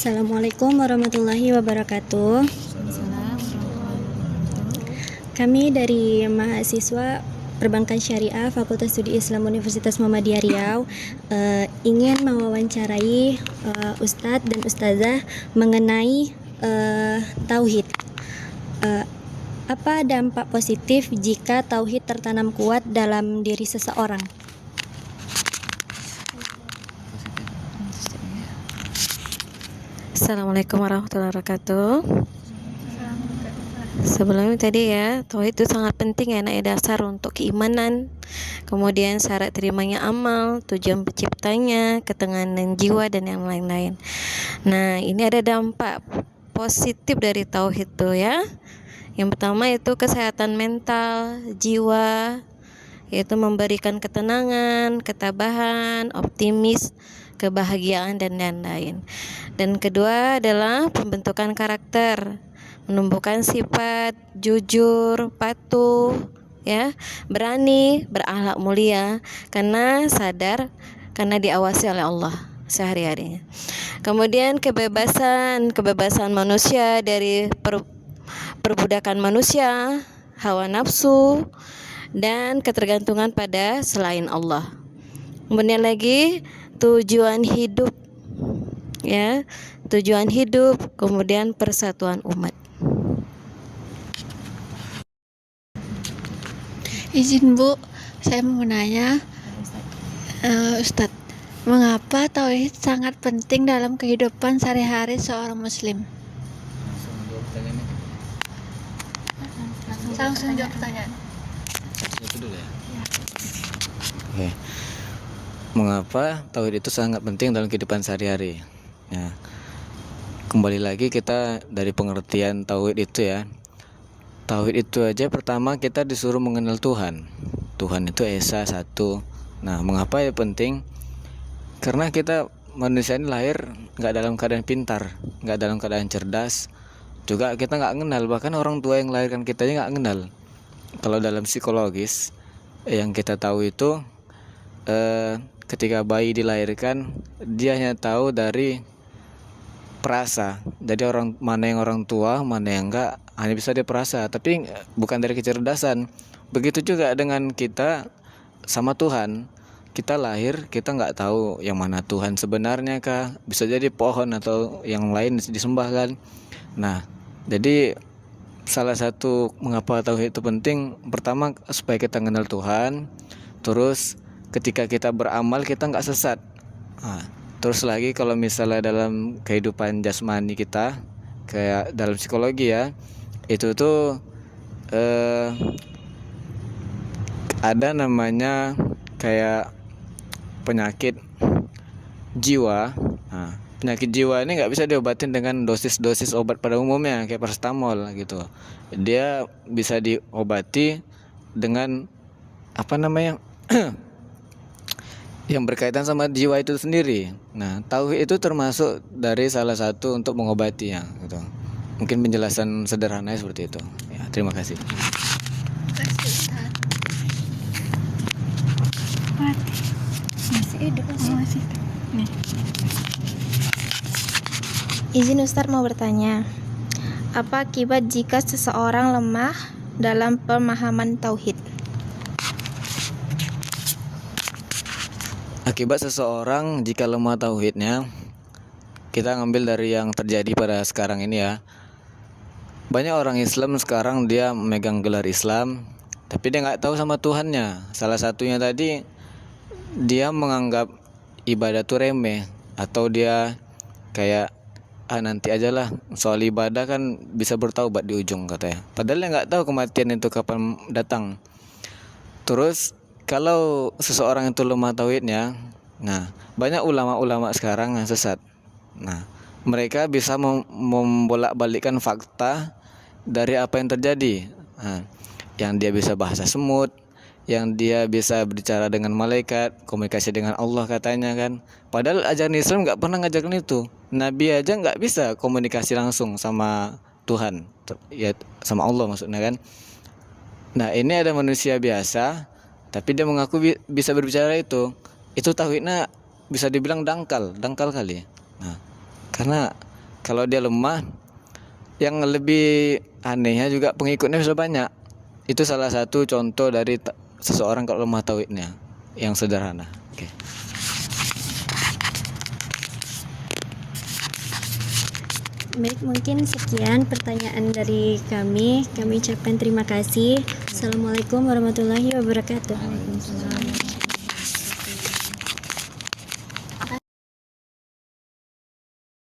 Assalamualaikum warahmatullahi wabarakatuh. Kami dari mahasiswa Perbankan Syariah Fakultas Studi Islam Universitas Muhammadiyah Riau ingin mewawancarai Ustadz dan Ustazah mengenai tauhid. Apa dampak positif jika tauhid tertanam kuat dalam diri seseorang? Assalamualaikum warahmatullahi wabarakatuh. Sebelumnya tadi ya, tauhid itu sangat penting ya, dasar untuk keimanan. Kemudian syarat terimanya amal, tujuan penciptanya, ketenangan jiwa dan yang lain-lain. Nah, ini ada dampak positif dari tauhid tuh ya. Yang pertama itu kesehatan mental, jiwa, yaitu memberikan ketenangan, ketabahan, optimis, kebahagiaan dan lain-lain. Dan kedua adalah pembentukan karakter, menumbuhkan sifat jujur, patuh, ya, berani, berakhlak mulia karena sadar karena diawasi oleh Allah sehari-harinya. Kemudian kebebasan manusia dari perbudakan manusia, hawa nafsu dan ketergantungan pada selain Allah. Kemudian lagi tujuan hidup, ya, tujuan hidup, kemudian persatuan umat. Izin Bu, saya mau menanya, Ustadz, mengapa tauhid sangat penting dalam kehidupan sehari-hari seorang Muslim? Langsung jawab pertanyaan. Oke. Mengapa tauhid itu sangat penting dalam kehidupan sehari-hari? Ya. Kembali lagi kita dari pengertian tauhid itu ya. Tauhid itu aja pertama kita disuruh mengenal Tuhan. Tuhan itu Esa satu. Nah, mengapa ya penting? Karena kita manusia ini lahir nggak dalam keadaan pintar, nggak dalam keadaan cerdas. Juga kita nggak kenal, bahkan orang tua yang melahirkan kita aja nggak kenal. Kalau dalam psikologis yang kita tahu itu ketika bayi dilahirkan dia hanya tahu dari perasa. Jadi mana yang orang tua, mana yang enggak, hanya bisa dia perasa, tapi bukan dari kecerdasan. Begitu juga dengan kita sama Tuhan. Kita lahir, kita nggak tahu yang mana Tuhan sebenarnya kah, bisa jadi pohon atau yang lain disembah kan. Nah, jadi salah satu mengapa tauhid itu penting, pertama supaya kita kenal Tuhan, terus ketika kita beramal kita nggak sesat. Nah, terus lagi kalau misalnya dalam kehidupan jasmani kita, kayak dalam psikologi ya, itu tuh ada namanya kayak penyakit jiwa. Nah, penyakit jiwa ini nggak bisa diobatin dengan dosis-dosis obat pada umumnya kayak paracetamol gitu. Dia bisa diobati dengan apa namanya yang berkaitan sama jiwa itu sendiri. Nah, tauhid itu termasuk dari salah satu untuk mengobatinya gitu. Mungkin penjelasan sederhananya seperti itu. Ya, terima kasih. Izin Ustadz mau bertanya, apa akibat jika seseorang lemah dalam pemahaman tauhid? Akibat seseorang jika lemah tauhidnya, kita ngambil dari yang terjadi pada sekarang ini ya. Banyak orang Islam sekarang dia memegang gelar Islam, tapi dia nggak tahu sama Tuhannya. Salah satunya tadi dia menganggap ibadah itu remeh, atau dia kayak nanti aja lah, soal ibadah kan bisa bertaubat di ujung katanya. Padahal dia nggak tahu kematian itu kapan datang. Terus kalau seseorang itu lemah tauhidnya, nah banyak ulama-ulama sekarang yang sesat. Nah, mereka bisa membolak-balikkan fakta dari apa yang terjadi. Nah, yang dia bisa bahasa semut, yang dia bisa berbicara dengan malaikat, komunikasi dengan Allah katanya kan. Padahal ajaran Islam nggak pernah ngajarkan itu. Nabi aja nggak bisa komunikasi langsung sama Tuhan, ya sama Allah maksudnya kan. Nah, ini ada manusia biasa, tapi dia mengaku bisa berbicara itu tauhidnya bisa dibilang dangkal kali. Nah, karena Kalau dia lemah, yang lebih anehnya juga pengikutnya sudah banyak. Itu salah satu contoh dari seseorang kalau lemah tauhidnya, yang sederhana. Oke. Baik, mungkin sekian pertanyaan dari kami. Kami ucapkan terima kasih. Assalamualaikum warahmatullahi wabarakatuh.